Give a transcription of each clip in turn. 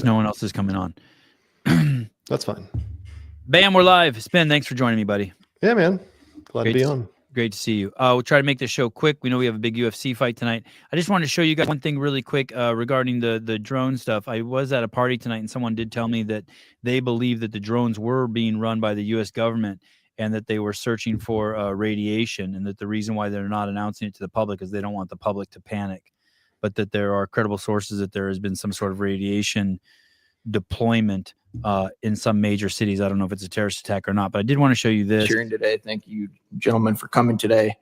no one else is coming on. That's fine. Bam, we're live. Spin, thanks for joining me, buddy. Yeah, man. Glad to be on. Great to see you. We'll try to make this show quick. We know we have a big UFC fight tonight. I just wanted to show you guys one thing really quick regarding the drone stuff. I was at a party tonight, and someone did tell me that they believe that the drones were being run by the U.S. government and that they were searching for radiation, and that the reason why they're not announcing it to the public is they don't want the public to panic, but that there are credible sources that there has been some sort of radiation deployment in some major cities. I don't know if it's a terrorist attack or not, but I did want to show you this. Cheering today. Thank you, gentlemen, for coming today.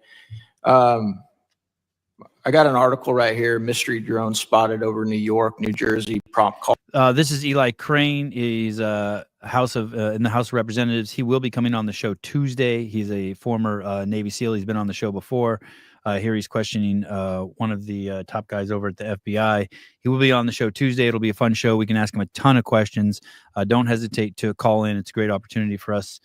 I got an article right here. Mystery drone spotted over New York, New Jersey. Prompt call. This is Eli Crane. He's in the House of Representatives. He will be coming on the show Tuesday. He's a former Navy SEAL. He's been on the show before. Here he's questioning one of the top guys over at the FBI. He will be on the show Tuesday. It'll be a fun show. We can ask him a ton of questions. Don't hesitate to call in. It's a great opportunity for us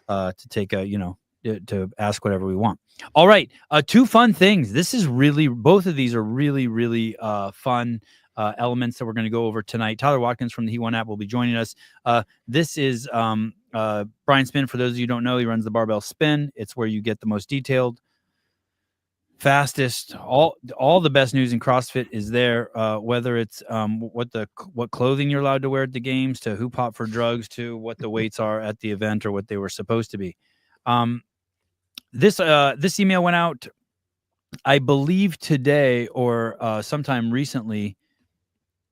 to take to ask whatever we want. All right. Two fun things. Both of these are really fun elements that we're going to go over tonight. Tyler Watkins from the He1 app will be joining us. This is Brian Spin. For those of you who don't know, he runs the Barbell Spin. It's where you get the most detailed, fastest, all the best news in CrossFit is there. Whether it's what clothing you're allowed to wear at the games, to who popped for drugs, to what the weights are at the event or what they were supposed to be. This email went out, I believe today or sometime recently.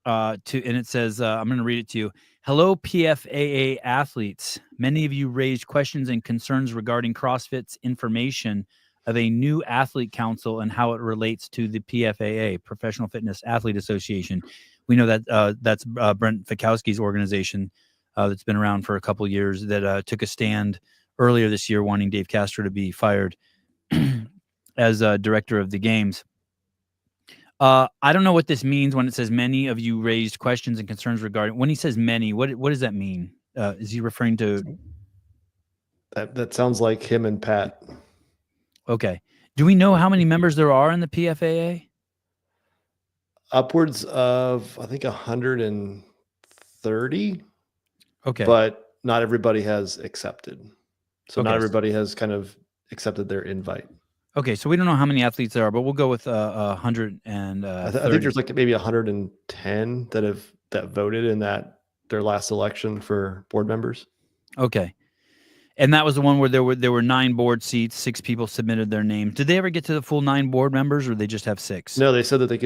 And it says, I'm going to read it to you. Hello, PFAA athletes. Many of you raised questions and concerns regarding CrossFit's information of a new athlete council and how it relates to the PFAA, Professional Fitness Athlete Association. We know that that's Brent Fikowski's organization that's been around for a couple of years that took a stand earlier this year wanting Dave Castro to be fired as director of the games. I don't know what this means when it says many of you raised questions and concerns regarding. When he says many, what does that mean? Is he referring to? That sounds like him and Pat. Okay. Do we know how many members there are in the PFAA? Upwards of, I think, 130. Okay. But not everybody has accepted. So Okay. not everybody has kind of accepted their invite. Okay. So we don't know how many athletes there are, but we'll go with 100 and I think there's like maybe 110 that voted in their last election for board members. Okay. And that was the one where there were 9 board seats, 6 people submitted their names. Did they ever get to the full 9 board members, or they just have 6? No, they said that they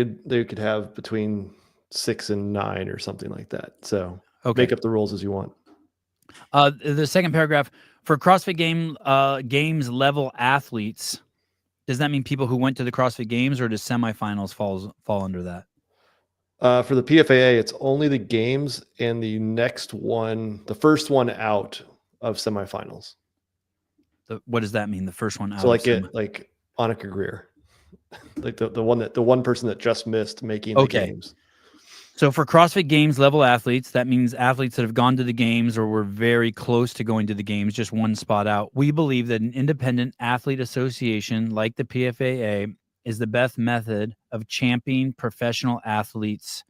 could have between 6 and 9 or something like that. So make up the rules as you want. The second paragraph, for CrossFit games level athletes, does that mean people who went to the CrossFit Games, or does semifinals fall under that? For the PFAA, it's only the games and the next one, the first one out of semifinals. What does that mean? The first one out. So like Annika Greer, like the one person that just missed making the games. So for CrossFit Games level athletes, that means athletes that have gone to the games or were very close to going to the games, just one spot out. We believe that an independent athlete association like the PFAA is the best method of championing professional athletes,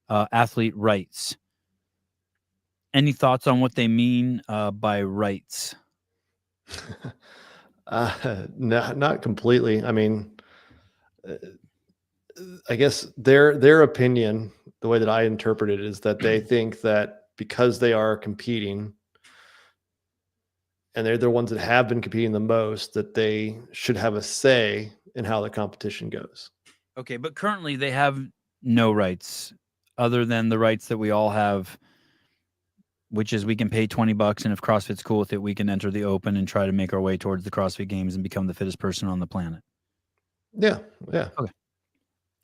athlete rights. Any thoughts on what they mean by rights? Not completely. I mean, I guess their opinion, the way that I interpret it, is that they think that because they are competing and they're the ones that have been competing the most, that they should have a say in how the competition goes. Okay, but currently they have no rights other than the rights that we all have, which is we can pay $20, and if CrossFit's cool with it, we can enter the open and try to make our way towards the CrossFit Games and become the fittest person on the planet. Yeah.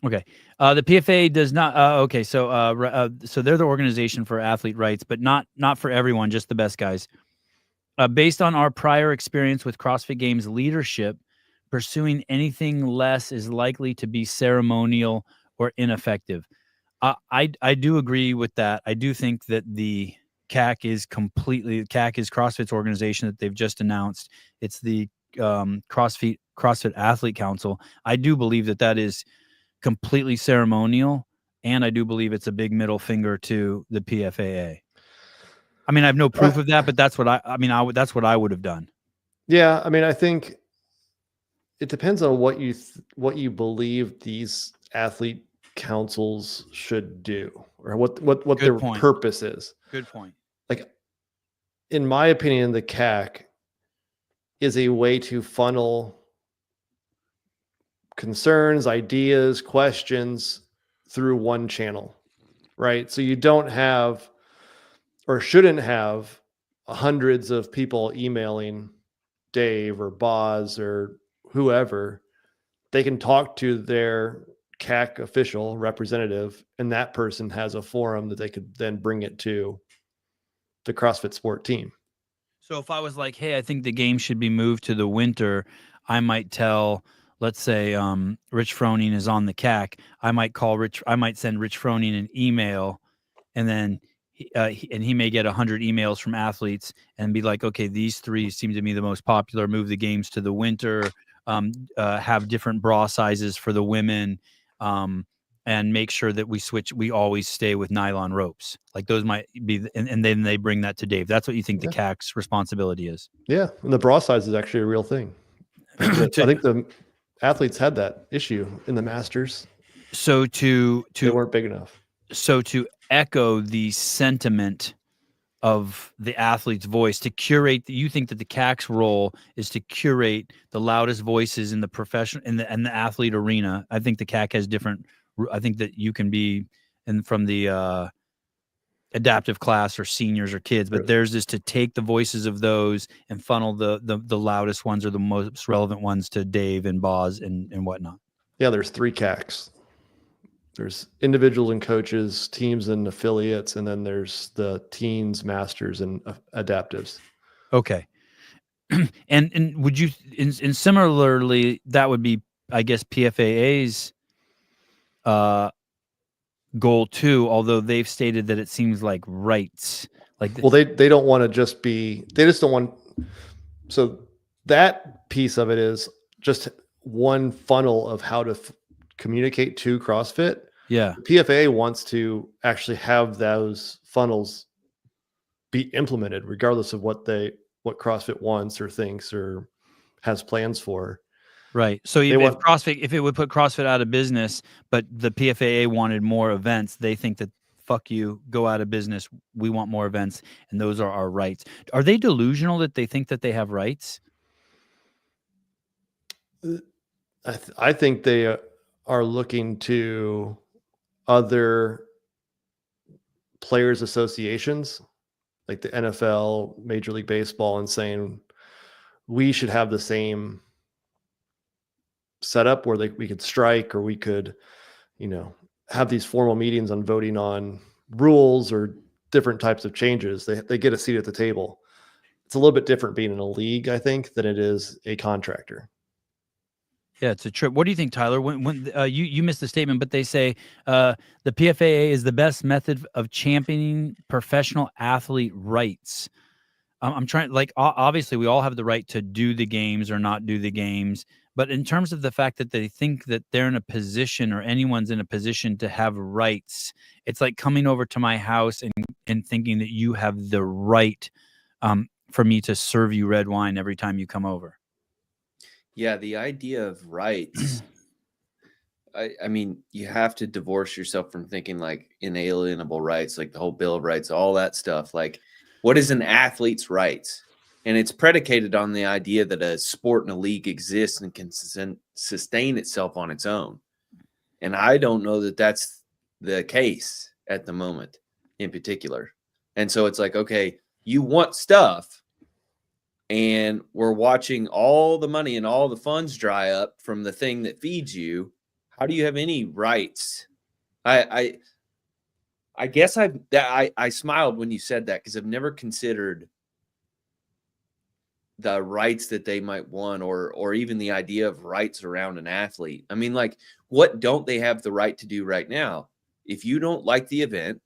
Okay. The PFA does not. Okay, so they're the organization for athlete rights, but not for everyone, just the best guys. Based on our prior experience with CrossFit Games leadership, pursuing anything less is likely to be ceremonial or ineffective. I do agree with that. I do think that the CAC is CrossFit's organization that they've just announced. It's the CrossFit Athlete Council. I do believe that is completely ceremonial. and I do believe it's a big middle finger to the PFAA. I mean, I have no proof of that, but that's what that's what I would have done. Yeah, I mean, I think it depends on what you believe these athlete councils should do, or what their point. purpose is. Good point. Like, in my opinion, the CAC is a way to funnel concerns, ideas, questions through one channel, right? So you don't have, or shouldn't have, hundreds of people emailing Dave or Boz or whoever. They can talk to their CAC official representative, and that person has a forum that they could then bring it to the CrossFit Sport team. So if I was like, hey, I think the game should be moved to the winter, I might tell, let's say, Rich Froning is on the CAC. I might send Rich Froning an email, and then he may get 100 emails from athletes and be like, okay, these 3 seem to be the most popular. Move the games to the winter. Have different bra sizes for the women. And make sure that we always stay with nylon ropes. Like those might be, and then they bring that to Dave. That's what you think the CAC's responsibility is. Yeah. And the bra size is actually a real thing. I think the athletes had that issue in the Masters. So they weren't big enough. So to echo the sentiment of the athlete's voice, to curate, you think that the CAC's role is to curate the loudest voices in the profession and the athlete arena. I think the CAC has different. I think that you can be from the adaptive class or seniors or kids, but theirs is to take the voices of those and funnel the loudest ones or the most relevant ones to Dave and Boz and whatnot. Yeah, there's 3 CACs. There's individuals and coaches, teams and affiliates, and then there's the teens, masters, and adaptives. Okay. and would you, and similarly, that would be, I guess, PFAA's goal too, although they've stated that it seems like rights. Like, well, they don't want to just be, they just don't want, so that piece of it is just one funnel of how to communicate to CrossFit. Yeah. The PFAA wants to actually have those funnels be implemented regardless of what CrossFit wants or thinks or has plans for. Right. So if it would put CrossFit out of business, but the PFAA wanted more events, they think that, fuck you, go out of business. We want more events, and those are our rights. Are they delusional that they think that they have rights? I think they are looking to other players associations like the NFL, Major League Baseball, and saying we should have the same setup where we could strike, or we could, have these formal meetings on voting on rules or different types of changes. They get a seat at the table. It's a little bit different being in a league, I think, than it is a contractor. Yeah, it's a trip. What do you think, Tyler? When you missed the statement, but they say the PFAA is the best method of championing professional athlete rights. I'm trying, like, obviously we all have the right to do the games or not do the games, but in terms of the fact that they think that they're in a position, or anyone's in a position to have rights, it's like coming over to my house and thinking that you have the right for me to serve you red wine every time you come over. Yeah, the idea of rights, I mean, you have to divorce yourself from thinking like inalienable rights, like the whole Bill of Rights, all that stuff. Like, what is an athlete's rights? And it's predicated on the idea that a sport and a league exists and can sustain itself on its own. And I don't know that that's the case at the moment in particular. And so it's like, okay, you want stuff, and we're watching all the money and all the funds dry up from the thing that feeds you. How do you have any rights? I guess I smiled when you said that, because I've never considered the rights that they might want, or even the idea of rights around an athlete. I mean, like, what don't they have the right to do right now? If you don't like the event,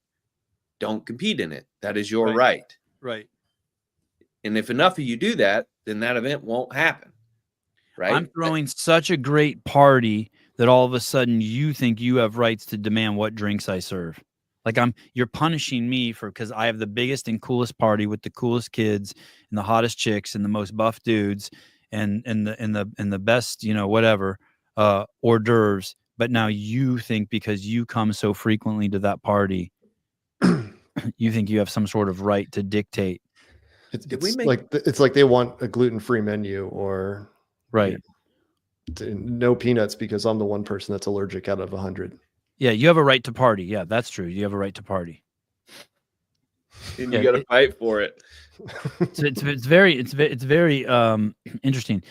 don't compete in it. That is your right. Right. And if enough of you do that, then that event won't happen. Right. I'm throwing such a great party that all of a sudden you think you have rights to demand what drinks I serve. Like you're punishing me because I have the biggest and coolest party with the coolest kids and the hottest chicks and the most buff dudes and the best, whatever, hors d'oeuvres. But now you think because you come so frequently to that party, you think you have some sort of right to dictate. It's like they want a gluten-free menu or right. No peanuts because I'm the one person that's allergic out of 100. Yeah, you have a right to party. Yeah, that's true. You have a right to party. And you got to fight for it. So it's very interesting.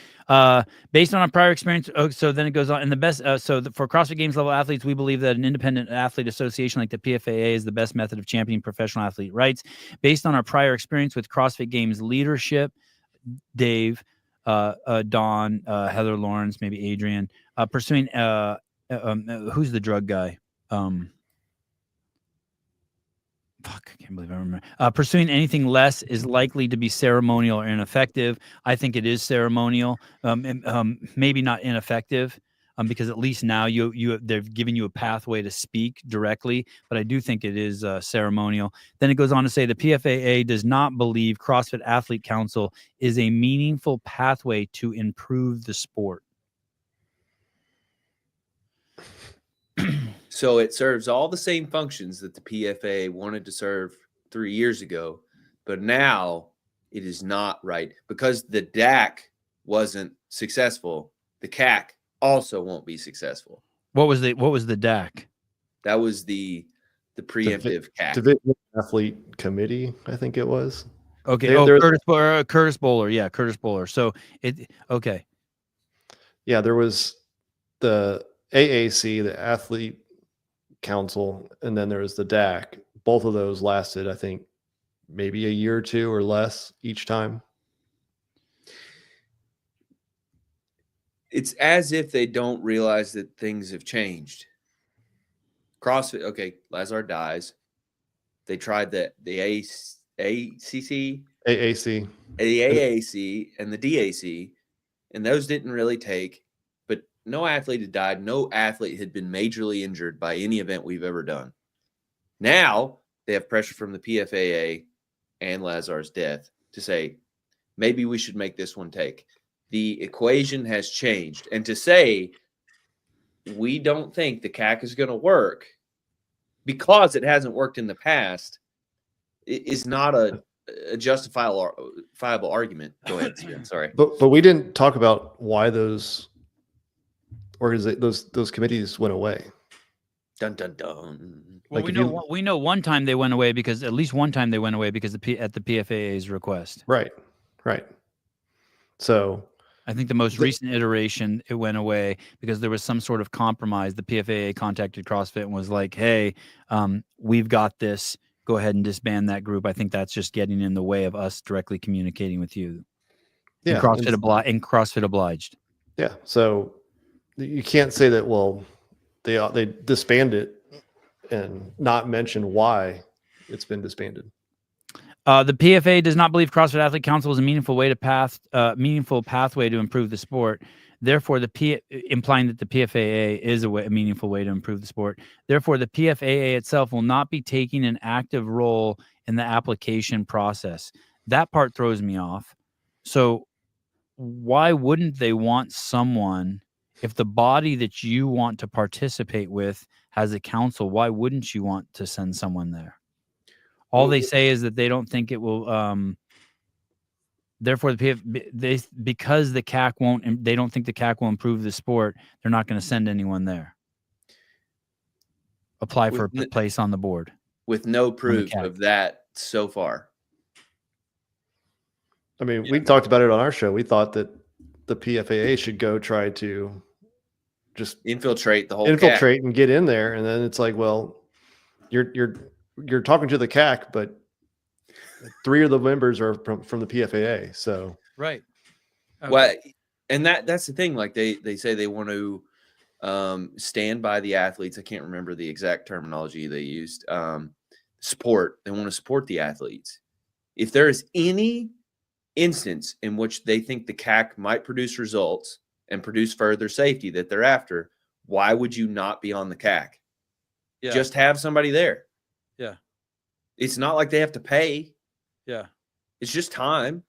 Based on our prior experience, so then it goes on. And the best, for CrossFit Games level athletes, we believe that an independent athlete association like the PFAA is the best method of championing professional athlete rights. Based on our prior experience with CrossFit Games leadership, Dave, Don, Heather Lawrence, maybe Adrian, pursuing who's the drug guy? Fuck, I can't believe I remember. Pursuing anything less is likely to be ceremonial or ineffective. I think it is ceremonial, maybe not ineffective, because at least now they've given you a pathway to speak directly. But I do think it is ceremonial. Then it goes on to say the PFAA does not believe CrossFit Athlete Council is a meaningful pathway to improve the sport. So it serves all the same functions that the PFA wanted to serve 3 years ago, but now it is not right because the DAC wasn't successful. The CAC also won't be successful. What was the DAC? That was the preemptive CAC. Division Athlete Committee, I think it was. Okay. Curtis Bowler. Yeah, Curtis Bowler. So okay. Yeah, there was the AAC, the Athlete Council, and then there was the DAC. Both of those lasted, I think, maybe a year or two or less each time. It's as if they don't realize that things have changed. CrossFit, okay, Lazar dies. They tried the ACC, AAC, the AAC, and the DAC, and those didn't really take. But no athlete had died. No athlete had been majorly injured by any event we've ever done. Now they have pressure from the PFAA and Lazar's death to say, maybe we should make this one take. The equation has changed. And to say, we don't think the CAC is going to work because it hasn't worked in the past is not a justifiable argument. Go ahead, Steven. Sorry. But we didn't talk about why those those committees went away. Dun dun dun. Well, we know one time they went away because at least one time they went away because at the PFAA's request. Right. So I think the most recent iteration, it went away because there was some sort of compromise. The PFAA contacted CrossFit and was like, "Hey, we've got this. Go ahead and disband that group." I think that's just getting in the way of us directly communicating with you. Yeah, and CrossFit obliged. Yeah, so you can't say that. Well, they disband it and not mention why it's been disbanded. The PFA does not believe CrossFit Athlete Council is a meaningful pathway to improve the sport. Therefore, implying that the PFAA is a meaningful way to improve the sport. Therefore, the PFAA itself will not be taking an active role in the application process. That part throws me off. So why wouldn't they want someone, if the body that you want to participate with has a council, why wouldn't you want to send someone there? All they say is that they don't think it will. Therefore, because the CAC won't, they don't think the CAC will improve the sport. They're not going to send anyone there. Apply for a place on the board with no proof of that so far. I mean, we talked about it on our show. We thought that the PFAA should go try to just infiltrate the whole CAC CAC. And get in there, and then it's like, well, you're talking to the CAC, but 3 of the members are from the PFAA. So right. Okay. Well, and that's the thing. Like they say they want to stand by the athletes. I can't remember the exact terminology they used. Support. They want to support the athletes. If there is any instance in which they think the CAC might produce results and produce further safety that they're after, why would you not be on the CAC? Yeah. Just have somebody there. Yeah. It's not like they have to pay. Yeah. It's just time.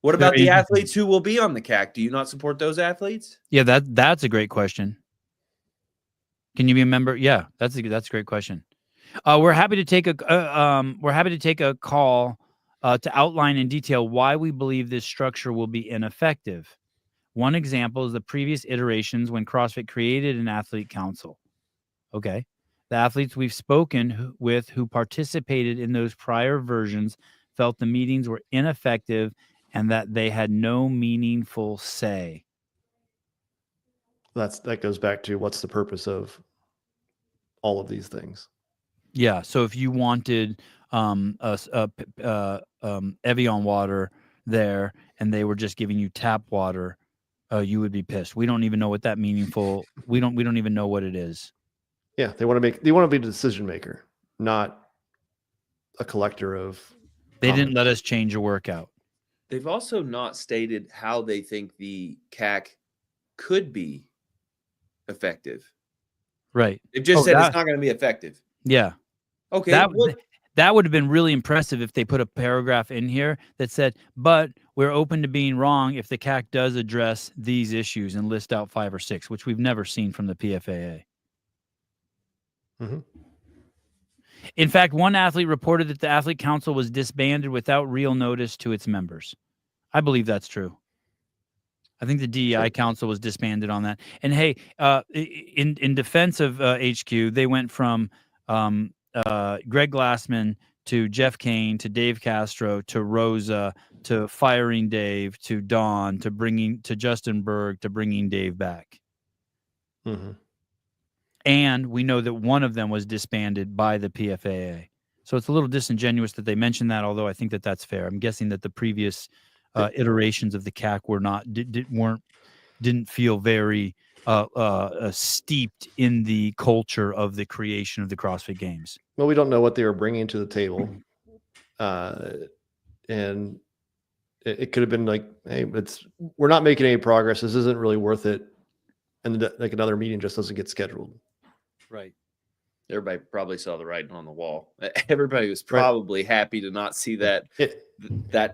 What about the athletes who will be on the CAC? Do you not support those athletes? Yeah, that's a great question. Can you be a member? Yeah, that's a great question. We're happy to take a call to outline in detail why we believe this structure will be ineffective. One example is the previous iterations when CrossFit created an athlete council. Okay. The athletes we've spoken with who participated in those prior versions felt the meetings were ineffective and that they had no meaningful say. That goes back to what's the purpose of all of these things. Yeah. So if you wanted Evian water there and they were just giving you tap water, you would be pissed. We don't even know what that meaningful. We don't even know what it is. Yeah, they want to be the decision maker, not a collector of. They didn't let us change a workout. They've also not stated how they think the CAC could be effective. Right. They've just said it's not going to be effective. Yeah. Okay. That would have been really impressive if they put a paragraph in here that said, but we're open to being wrong if the CAC does address these issues and list out 5 or 6, which we've never seen from the PFAA. Mm-hmm. In fact, one athlete reported that the athlete council was disbanded without real notice to its members. I believe that's true. I think the DEI council was disbanded on that. And hey, in defense of HQ, they went from Greg Glassman to Jeff Kane to Dave Castro to Rosa to firing Dave to Don to Justin Berg to bringing Dave back. Mm-hmm. And we know that one of them was disbanded by the PFAA. So it's a little disingenuous that they mentioned that, although I think that that's fair. I'm guessing that the previous iterations of the CAC were didn't feel very steeped in the culture of the creation of the CrossFit Games. Well, we don't know what they were bringing to the table, and it could have been like, hey, we're not making any progress. This isn't really worth it, and like another meeting just doesn't get scheduled. Right. Everybody probably saw the writing on the wall. Everybody was probably happy to not see that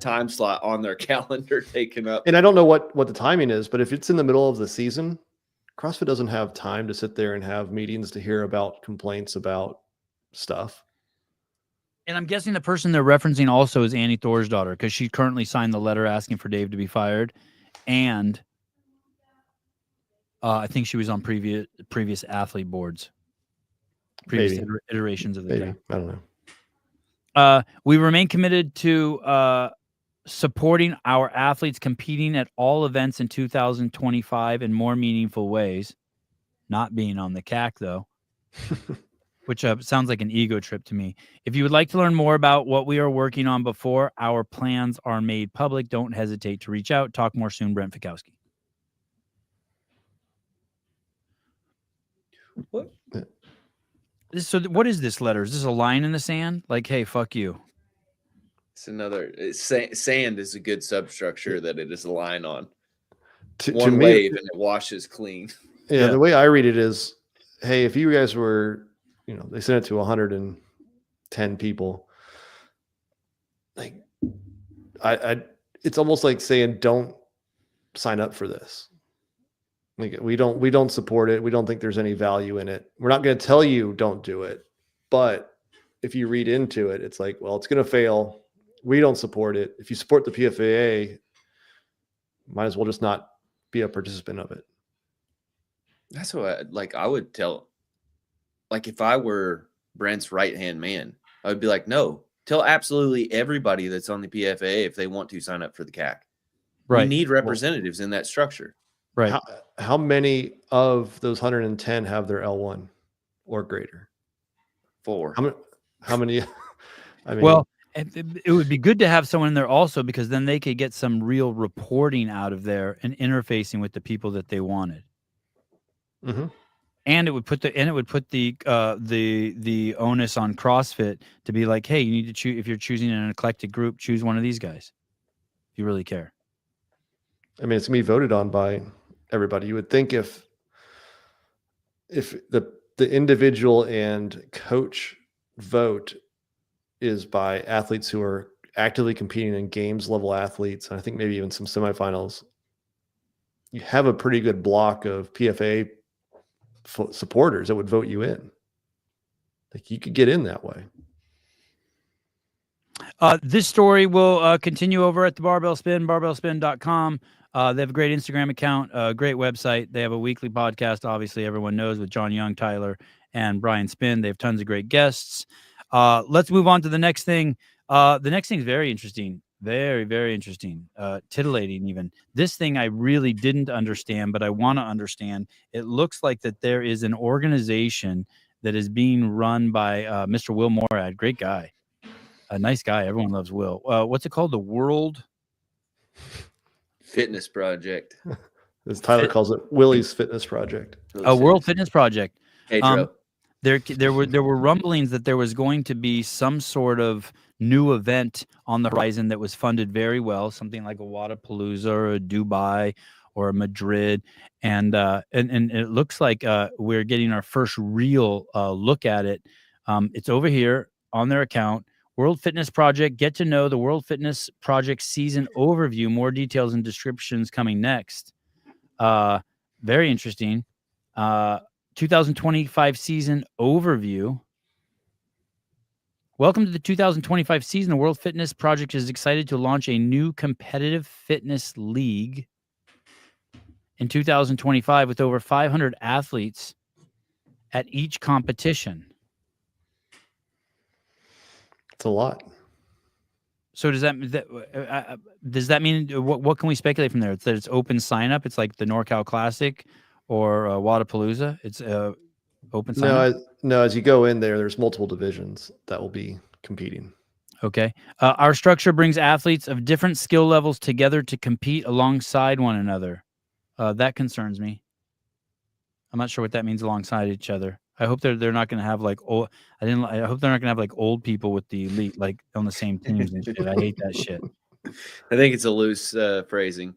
time slot on their calendar taken up. And I don't know what the timing is, but if it's in the middle of the season, CrossFit doesn't have time to sit there and have meetings to hear about complaints about stuff. And I'm guessing the person they're referencing also is Annie Thor's daughter, because she currently signed the letter asking for Dave to be fired. And I think she was on previous athlete boards. Previous iterations of the CAC. I don't know. We remain committed to supporting our athletes competing at all events in 2025 in more meaningful ways. Not being on the CAC, though, which sounds like an ego trip to me. If you would like to learn more about what we are working on before our plans are made public, don't hesitate to reach out. Talk more soon, Brent Fikowski. What? So what is this letter? Is this a line in the sand? Like, hey, fuck you. It's another sand is a good substructure that it is a line on. One wave and it washes clean. Yeah, the way I read it is, hey, if you guys were, they sent it to 110 people. Like, it's almost like saying, don't sign up for this. Like, we don't support it. We don't think there's any value in it. We're not going to tell you don't do it. But if you read into it, it's like, well, it's going to fail. We don't support it. If you support the PFAA, might as well just not be a participant of it. That's what I would tell, like, if I were Brent's right-hand man, I would be like, no, tell absolutely everybody that's on the PFAA if they want to sign up for the CAC. Right. We need representatives in that structure. Right. How many of those 110 have their L1 or greater? 4. How many? I mean, well, it would be good to have someone in there also, because then they could get some real reporting out of there and interfacing with the people that they wanted. Mm-hmm. And it would put the onus on CrossFit to be like, hey, you need to choose, if you're choosing an eclectic group, choose one of these guys if you really care. I mean, it's gonna be voted on by everybody. You would think if the individual and coach vote is by athletes who are actively competing in games level athletes, and I think maybe even some semifinals, you have a pretty good block of PFA supporters that would vote you in. Like you could get in that way. This story will continue over at the Barbell Spin, barbellspin.com. They have a great Instagram account, a great website. They have a weekly podcast, obviously, everyone knows, with John Young, Tyler, and Brian Spin. They have tons of great guests. Let's move on to the next thing. The next thing is very interesting. Very, very interesting. Titillating, even. This thing I really didn't understand, but I want to understand. It looks like that there is an organization that is being run by Mr. Will Morad. Great guy. A nice guy. Everyone loves Will. What's it called? The World Fitness Project. As Tyler calls it, Willie's Fitness Project. A World Fitness Project. Pedro. There were rumblings that there was going to be some sort of new event on the horizon that was funded very well, something like a Wadapalooza or a Dubai or a Madrid, and it looks like we're getting our first real look at it. It's over here on their account. World Fitness Project. Get to know the World Fitness Project season overview. More details and descriptions coming next. Very interesting. 2025 season overview. Welcome to the 2025 season. The World Fitness Project is excited to launch a new competitive fitness league in 2025 with over 500 athletes at each competition. It's a lot. So does that mean what can we speculate from there? It's that it's open sign up. It's like the NorCal Classic or Wadapalooza. It's open sign up. No, as you go in there, there's multiple divisions that will be competing. Okay. Our structure brings athletes of different skill levels together to compete alongside one another. That concerns me. I'm not sure what that means alongside each other. I hope they're not going to have like old. I hope they're not going to have like old people with the elite like on the same teams and shit. I hate that shit. I think it's a loose phrasing.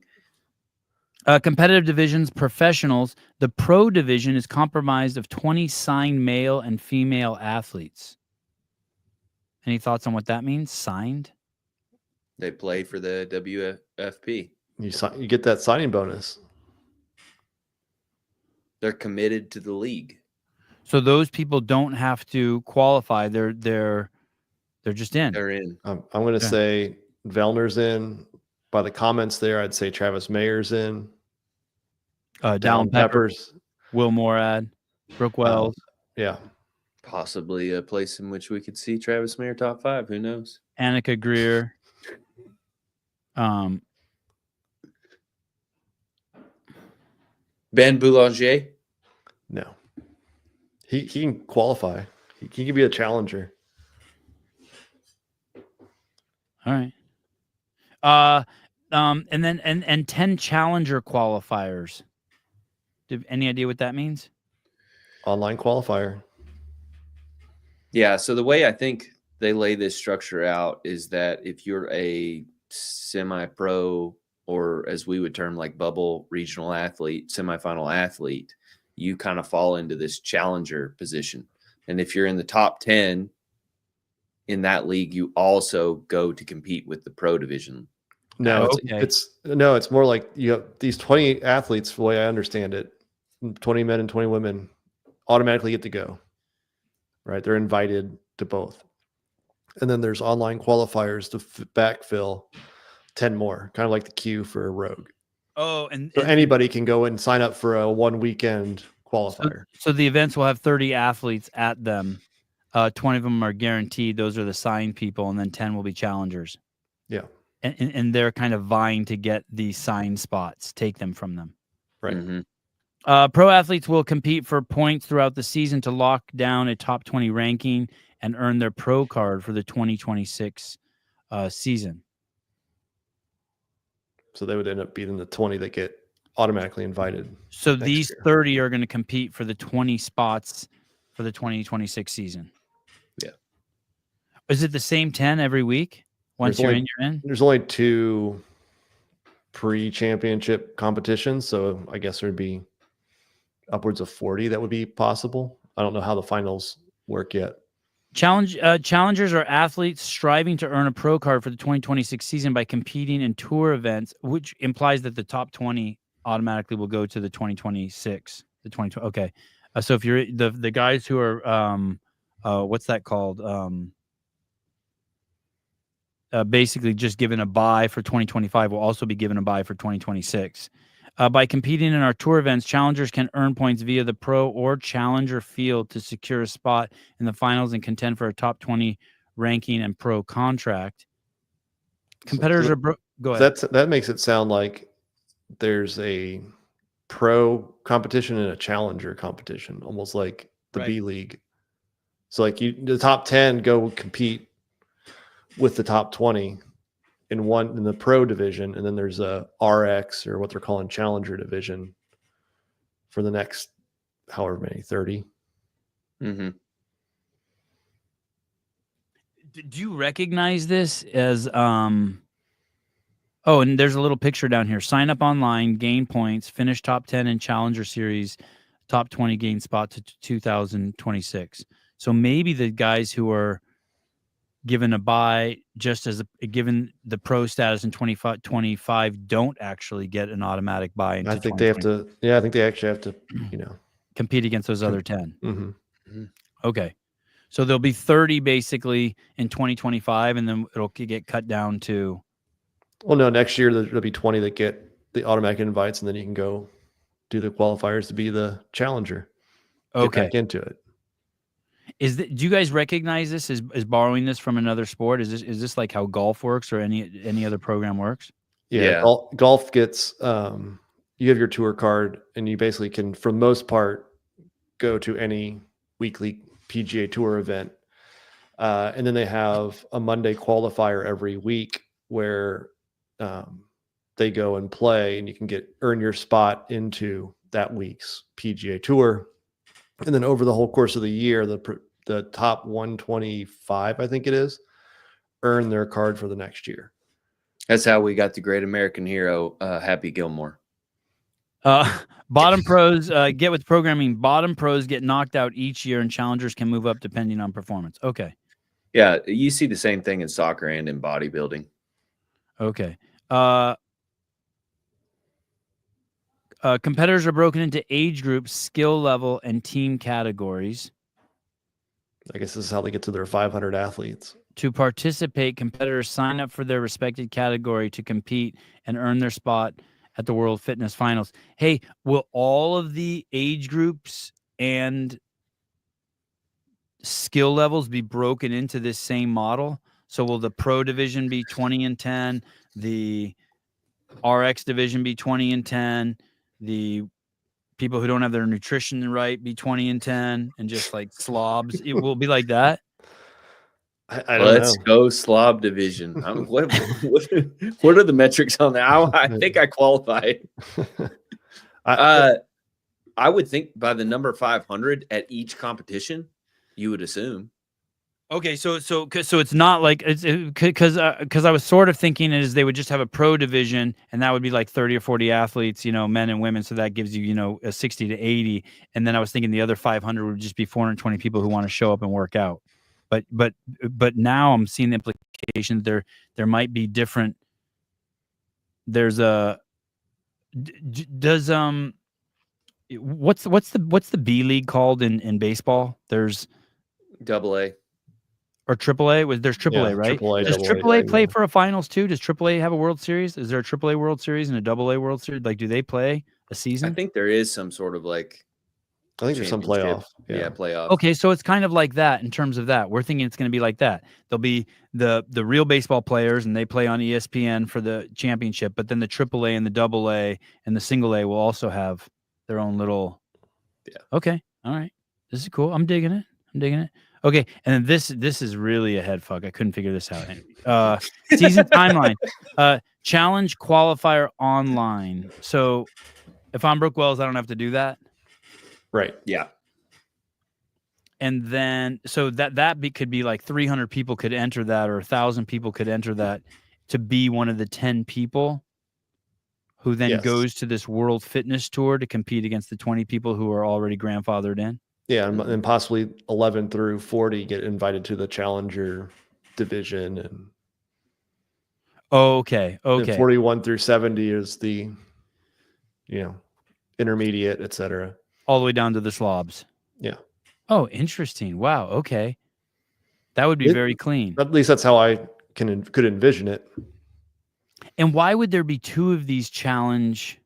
Competitive divisions, professionals. The pro division is comprised of 20 signed male and female athletes. Any thoughts on what that means? Signed? They play for the WFP. You get that signing bonus. They're committed to the league. So those people don't have to qualify. They're just in. They're in. I'm going to say Vellner's in. By the comments there, I'd say Travis Mayer's in. Dallin Peppers, Will Morad, Brooke Wells. Yeah. Possibly a place in which we could see Travis Mayer top 5. Who knows? Annika Greer. Ben Boulanger. No. He can qualify. He can be a challenger. All right. And then 10 challenger qualifiers. Any idea what that means? Online qualifier. Yeah. So the way I think they lay this structure out is that if you're a semi-pro, or as we would term like bubble regional athlete, semifinal athlete, you kind of fall into this challenger position. And if you're in the top 10 in that league, you also go to compete with the pro division. No, it's more like you have these 20 athletes, the way I understand it, 20 men and 20 women automatically get to go. Right? They're invited to both. And then there's online qualifiers to backfill 10 more, kind of like the queue for a rogue. Oh, and anybody can go and sign up for a 1 weekend qualifier. So the events will have 30 athletes at them. 20 of them are guaranteed. Those are the signed people, and then 10 will be challengers. Yeah. And they're kind of vying to get the signed spots, take them from them. Right. Mm-hmm. Pro athletes will compete for points throughout the season to lock down a top 20 ranking and earn their pro card for the 2026 season. So they would end up beating the 20 that get automatically invited. So these 30 are going to compete for the 20 spots for the 2026 season. Yeah. Is it the same 10 every week? Once you're in, you're in? There's only 2 pre-championship competitions. So I guess there'd be upwards of 40 that would be possible. I don't know how the finals work yet. Challengers are athletes striving to earn a pro card for the 2026 season by competing in tour events, which implies that the top 20 automatically will go to the 2026. The 2020. Okay, so if you're the guys who are what's that called? Basically just given a bye for 2025 will also be given a bye for 2026. By competing in our tour events, challengers can earn points via the pro or challenger field to secure a spot in the finals and contend for a top 20 ranking and pro contract. Competitors go ahead. That makes it sound like there's a pro competition and a challenger competition, almost like the Right. B League. So like the top 10 go compete with the top 20 in the pro division, and then there's a RX or what they're calling challenger division for the next however many 30. Mm-hmm. Do you recognize this as oh, and there's a little picture down here. Sign up online, gain points, finish top 10 in challenger series, top 20 gain spot to 2026. So maybe the guys who are given a bye just as given the pro status in 2025 don't actually get an automatic bye into I think they have to. Yeah, I think they actually have to. Compete against those other 10. Mm-hmm. Okay, so there'll be 30 basically in 2025, and then it'll get cut down to. Well, no, next year there'll be 20 that get the automatic invites, and then you can go do the qualifiers to be the challenger. Okay, get back into it. Do you guys recognize this as borrowing this from another sport? Is this like how golf works or any other program works? Yeah. Golf gets you have your tour card, and you basically can, for the most part, go to any weekly PGA Tour event, and then they have a Monday qualifier every week where they go and play, and you can earn your spot into that week's PGA Tour. And then over the whole course of the year, the top 125, I think it is, earn their card for the next year. That's how we got the great American hero, Happy Gilmore. Bottom pros get with programming. Bottom pros get knocked out each year, and challengers can move up depending on performance. Okay. Yeah, you see the same thing in soccer and in bodybuilding. Okay. Competitors are broken into age groups, skill level, and team categories. I guess this is how they get to their 500 athletes. To participate, competitors sign up for their respected category to compete and earn their spot at the World Fitness Finals. Hey, will all of the age groups and skill levels be broken into this same model? So will the pro division be 20 and 10, the RX division be 20 and 10, the people who don't have their nutrition right be 20 and 10, and just like slobs? It will be like that? I don't Let's know. go slob division. What are the metrics on that? I think I qualified. I would think by the number 500 at each competition, you would assume. Okay, so it's not like it's because I was sort of thinking is they would just have a pro division, and that would be like 30 or 40 athletes, men and women, so that gives you a 60 to 80, and then I was thinking the other 500 would just be 420 people who want to show up and work out, but now I'm seeing the implication there might be different. There's a does what's the B League called in baseball? There's AA. Or AAA? There's AAA, right? AAA, Does AA, AAA play for a finals too? Does AAA have a World Series? Is there a AAA World Series and a AA World Series? Like, do they play a season? I think there is some sort of like. I think there's some playoff. Yeah, playoff. Okay, so it's kind of like that in terms of that. We're thinking it's going to be like that. There'll be the real baseball players, and they play on ESPN for the championship. But then the AAA and the AA and the single A will also have their own little. Yeah. Okay. All right. This is cool. I'm digging it. Okay, and then this is really a head fuck. I couldn't figure this out. Season timeline. Challenge qualifier online. So if I'm Brooke Wells, I don't have to do that. Right. Yeah. And then so that could be like 300 people could enter that, or 1,000 people could enter that to be one of the 10 people. who then Yes. goes to this World Fitness Tour to compete against the 20 people who are already grandfathered in? Yeah, and possibly 11 through 40 get invited to the challenger division, and Okay. then 41 through 70 is the, intermediate, etc. All the way down to the slobs. Yeah. Oh, interesting. Wow. Okay. That would be very clean. At least that's how I could envision it. And why would there be 2 of these challenge?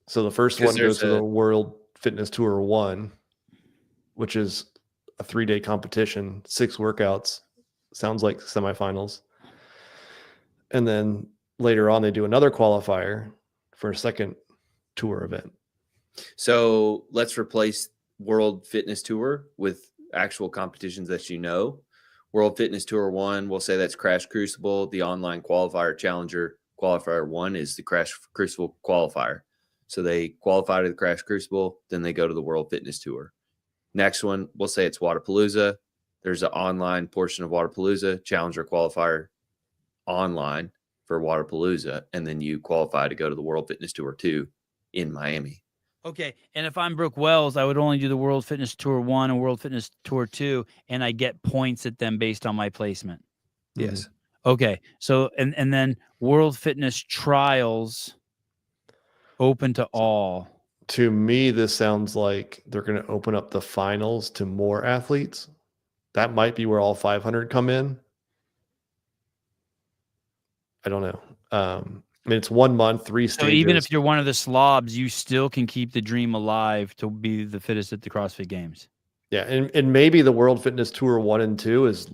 So the first 'Cause one goes there's to the World Fitness Tour 1, which is a 3-day competition, 6 workouts. Sounds like semifinals. And then later on, they do another qualifier for a second tour event. So let's replace World Fitness Tour with actual competitions that you know. World Fitness Tour 1, we'll say that's Crash Crucible. The online qualifier challenger qualifier 1 is the Crash Crucible qualifier. So they qualify to the Crash Crucible, then they go to the World Fitness Tour. Next one, we'll say it's Waterpalooza. There's an online portion of Waterpalooza, challenger qualifier online for Waterpalooza, and then you qualify to go to the World Fitness Tour 2 in Miami. Okay. And if I'm Brooke Wells, I would only do the World Fitness Tour 1 and World Fitness Tour 2, and I get points at them based on my placement. Yes. Okay. So, and then World Fitness Trials open to all. To me, this sounds like they're going to open up the finals to more athletes. That might be where all 500 come in. I don't know. I mean, it's 1 month, 3 stages. So even if you're one of the slobs, you still can keep the dream alive to be the fittest at the CrossFit Games. Yeah, and maybe the World Fitness Tour 1 and 2 is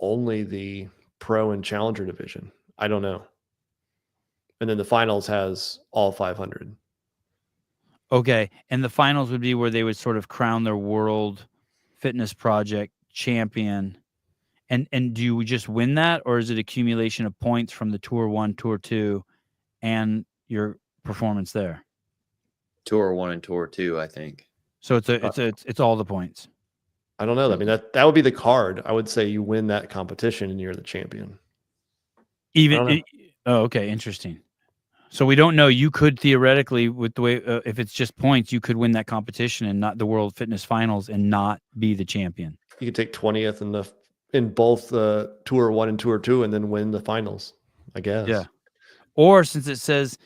only the pro and challenger division. I don't know. And then the finals has all 500. Okay. And the finals would be where they would sort of crown their World Fitness Project champion. And do you just win that, or is it accumulation of points from the Tour 1, Tour 2, and your performance there? Tour 1 and Tour 2, I think. So it's all the points. I don't know. I mean, that would be the card. I would say you win that competition and you're the champion. Okay, interesting. So we don't know. You could theoretically, with the way if it's just points, you could win that competition and not the World Fitness Finals and not be the champion. You could take 20th in both the Tour 1 and Tour 2 and then win the finals, I guess. Yeah. Or since this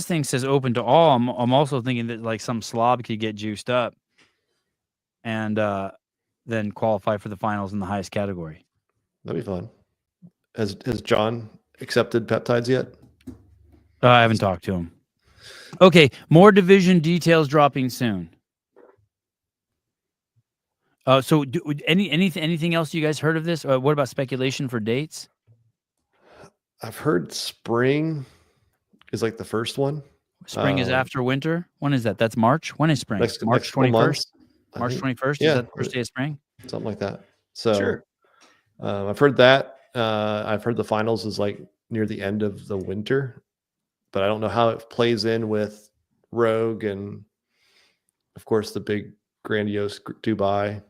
thing says open to all, I'm also thinking that like some slob could get juiced up and then qualify for the finals in the highest category. That'd be fun. Has John accepted peptides yet? I haven't talked to him. Okay, more division details dropping soon. So anything else you guys heard of this? What about speculation for dates? I've heard spring is like the first one. Spring is after winter. When is that? That's March. When is spring? March 21st. March 21st. Yeah, Is that the first day of spring? Something like that. So Sure. I've heard that. I've heard the finals is like near the end of the winter, but I don't know how it plays in with Rogue and, of course, the big grandiose Dubai,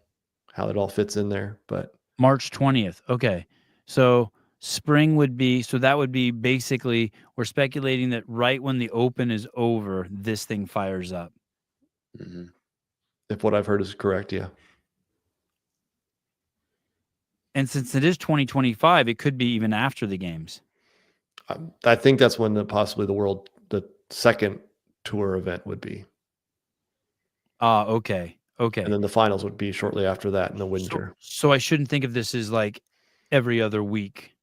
how it all fits in there. But March 20th. Okay. So spring would be, so that would be basically, we're speculating that right when the open is over, this thing fires up. Mm-hmm. if what I've heard is correct, yeah. And since it is 2025, it could be even after the games. I think that's when possibly the second tour event would be. Okay. Okay. And then the finals would be shortly after that in the winter. So I shouldn't think of this as like every other week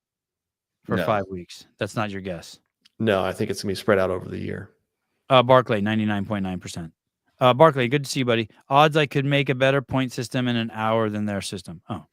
for 5 weeks. That's not your guess. No, I think it's going to be spread out over the year. Barclay, 99.9%. Barclay, good to see you, buddy. Odds I could make a better point system in an hour than their system. Oh.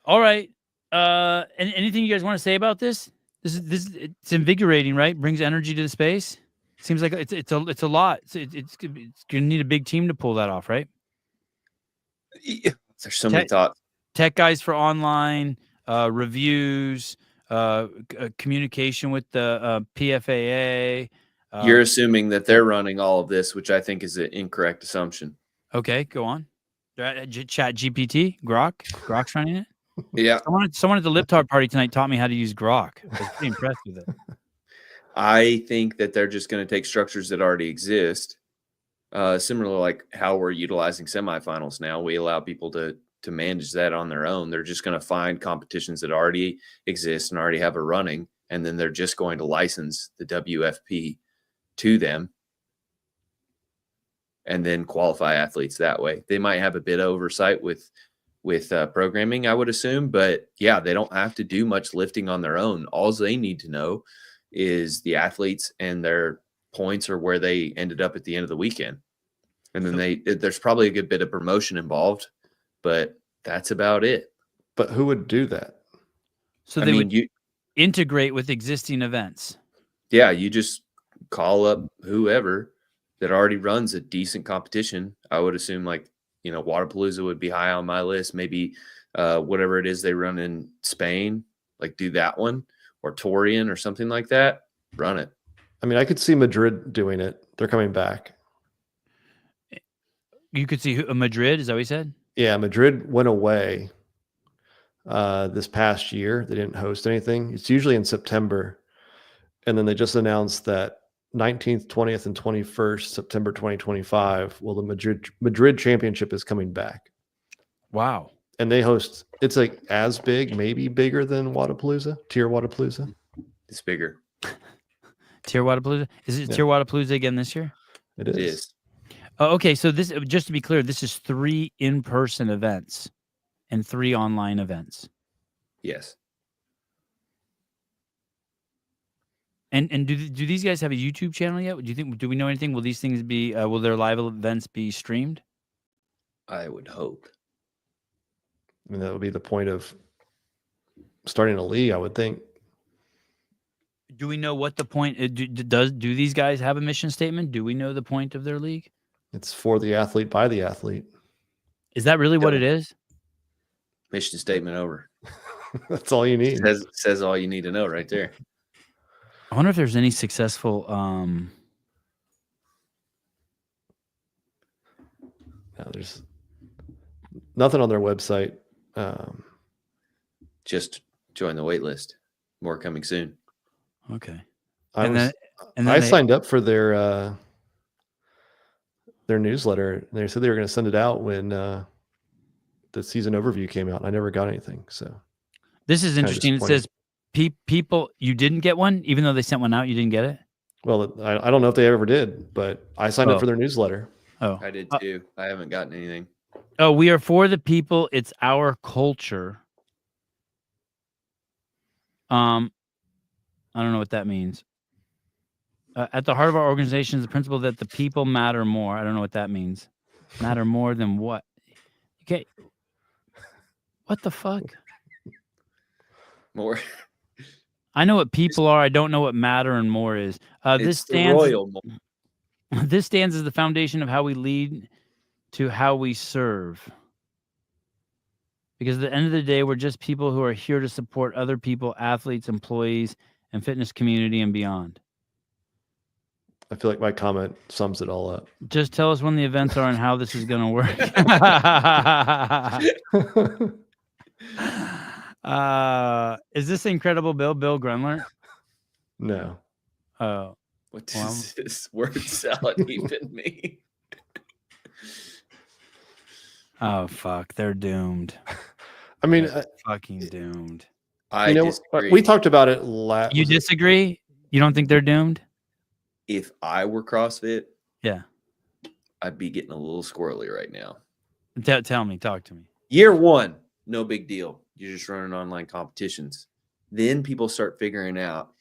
All right. And anything you guys want to say about this? This it's invigorating, right? Brings energy to the space. Seems like it's a lot. It's gonna need a big team to pull that off, right? Yeah. There's so many thoughts. Tech guys for online reviews, communication with the PFAA. You're assuming that they're running all of this, which I think is an incorrect assumption. Okay, go on. Chat GPT, Grok's running it. Yeah. Someone at the Liptard party tonight taught me how to use Grok. I was pretty impressed with it. I think that they're just going to take structures that already exist, similar like how we're utilizing semifinals now. We allow people to manage that on their own. They're just going to find competitions that already exist and already have a running, and then they're just going to license the WFP to them and then qualify athletes that way. They might have a bit of oversight with programming, I would assume, but yeah, they don't have to do much lifting on their own. All they need to know is the athletes and their points or where they ended up at the end of the weekend. And then there's probably a good bit of promotion involved, but that's about it. But who would do that? So they would integrate with existing events. Yeah, you just call up whoever that already runs a decent competition. I would assume like, Wodapalooza would be high on my list. Maybe whatever it is they run in Spain, like do that one, or Torian or something like that. Run it. I mean, I could see Madrid doing it. They're coming back. You could see Madrid. Is that what you said? Yeah, Madrid went away this past year. They didn't host anything. It's usually in September. And then they just announced that 19th, 20th, and 21st September 2025. Well, the Madrid Championship is coming back. Wow. And they host, it's like as big, maybe bigger than Wodapalooza, Tier Wodapalooza. It's bigger. Tier Wodapalooza? Is it Tier Wodapalooza again this year? It is. Oh, okay, so this, just to be clear, this is 3 in-person events and 3 online events. Yes. And do these guys have a YouTube channel yet? Do we know anything? Will these things be? Will their live events be streamed? I would hope. I mean, that would be the point of starting a league, I would think. Do we know what the point? Do these guys have a mission statement? Do we know the point of their league? It's for the athlete, by the athlete. Is that really what it is? Mission statement over. That's all you need. Says all you need to know right there. I wonder if there's any successful. No, there's nothing on their website. Just join the wait list. More coming soon. Okay. I signed up for their newsletter. They said they were going to send it out when the season overview came out. I never got anything. So this is interesting. It says people, you didn't get one, even though they sent one out. You didn't get it. Well, I don't know if they ever did, but I signed up for their newsletter. Oh, I did too. I haven't gotten anything. Oh, we are for the people. It's our culture. I don't know what that means. At the heart of our organization is the principle that the people matter more. I don't know what that means. Matter more than what? Okay. What the fuck? More. I know what people are. I don't know what matter and more is. This stands as the foundation of how we lead to how we serve. Because at the end of the day, we're just people who are here to support other people, athletes, employees, and fitness community and beyond. I feel like my comment sums it all up. Just tell us when the events are and how this is going to work. Is this Incredible Bill Grunler? No. Oh. What does this word salad even mean? Oh, fuck. They're doomed. I mean, fucking doomed. I disagree. We talked about it last. You disagree? You don't think they're doomed? If I were CrossFit, yeah, I'd be getting a little squirrely right now. Tell me, talk to me. Year 1, no big deal. You're just running online competitions. Then people start figuring out,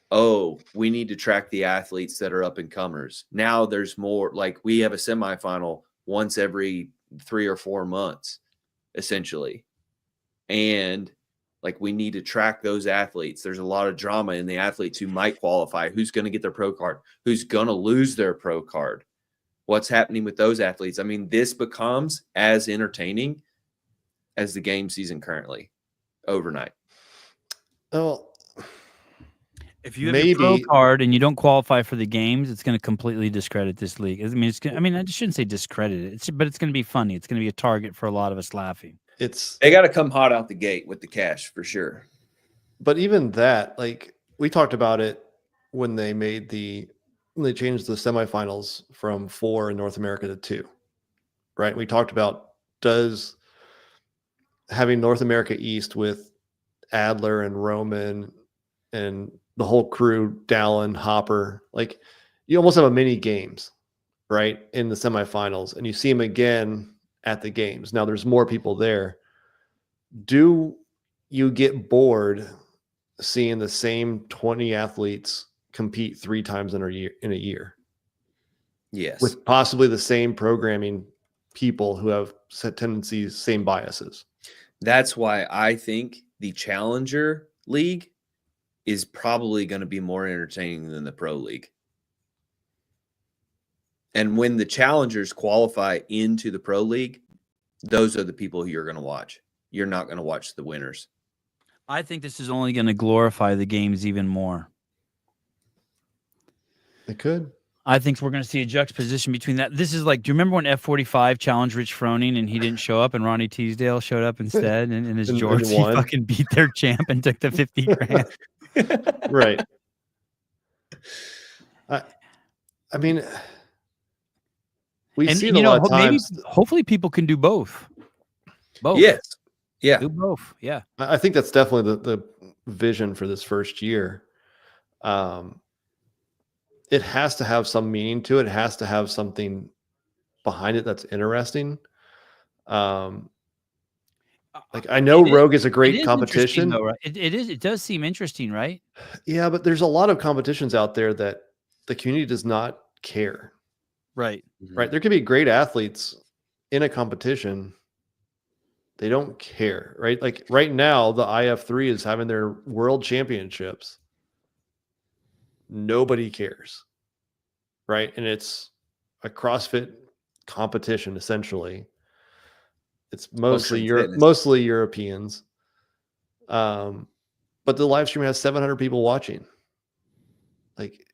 oh, we need to track the athletes that are up and comers. Now there's more, like we have a semifinal once every 3 or 4 months, essentially. And like we need to track those athletes. There's a lot of drama in the athletes who might qualify, who's going to get their pro card, who's going to lose their pro card. What's happening with those athletes? I mean, this becomes as entertaining as the game season currently overnight. Oh, If you have your pro maybe card and you don't qualify for the games, it's going to completely discredit this league. I mean, I mean, I shouldn't say discredit it, but it's going to be funny. It's going to be a target for a lot of us laughing. They got to come hot out the gate with the cash for sure. But even that, like we talked about it when they changed the semifinals from 4 in North America to 2, right? We talked about does having North America East with Adler and Roman and the whole crew, Dallin, Hopper, like you almost have a mini games, right, in the semifinals, and you see them again at the games. Now there's more people there. Do you get bored seeing the same 20 athletes compete 3 times in a year? Yes. With possibly the same programming people who have set tendencies, same biases. That's why I think the Challenger League is probably going to be more entertaining than the Pro League. And when the challengers qualify into the Pro League, those are the people who you're going to watch. You're not going to watch the winners. I think this is only going to glorify the games even more. It could. I think we're going to see a juxtaposition between that. This is like, do you remember when F45 challenged Rich Froning and he didn't show up and Ronnie Teasdale showed up instead and in his jorts, he fucking beat their champ and took the 50 grand. Right. I mean, we see it a lot of times. Maybe, hopefully people can do both. Both. Yes. Yeah. Do both. Yeah. I think that's definitely the vision for this first year. It has to have some meaning to it. It has to have something behind it that's interesting. Like I know Rogue is a great competition. Though, right? It does seem interesting, right? Yeah, but there's a lot of competitions out there that the community does not care. Right. Right. There could be great athletes in a competition. They don't care, right? Like right now, the IF3 is having their world championships. Nobody cares, right? And it's a CrossFit competition, essentially. It's mostly Europeans. But the live stream has 700 people watching. Like,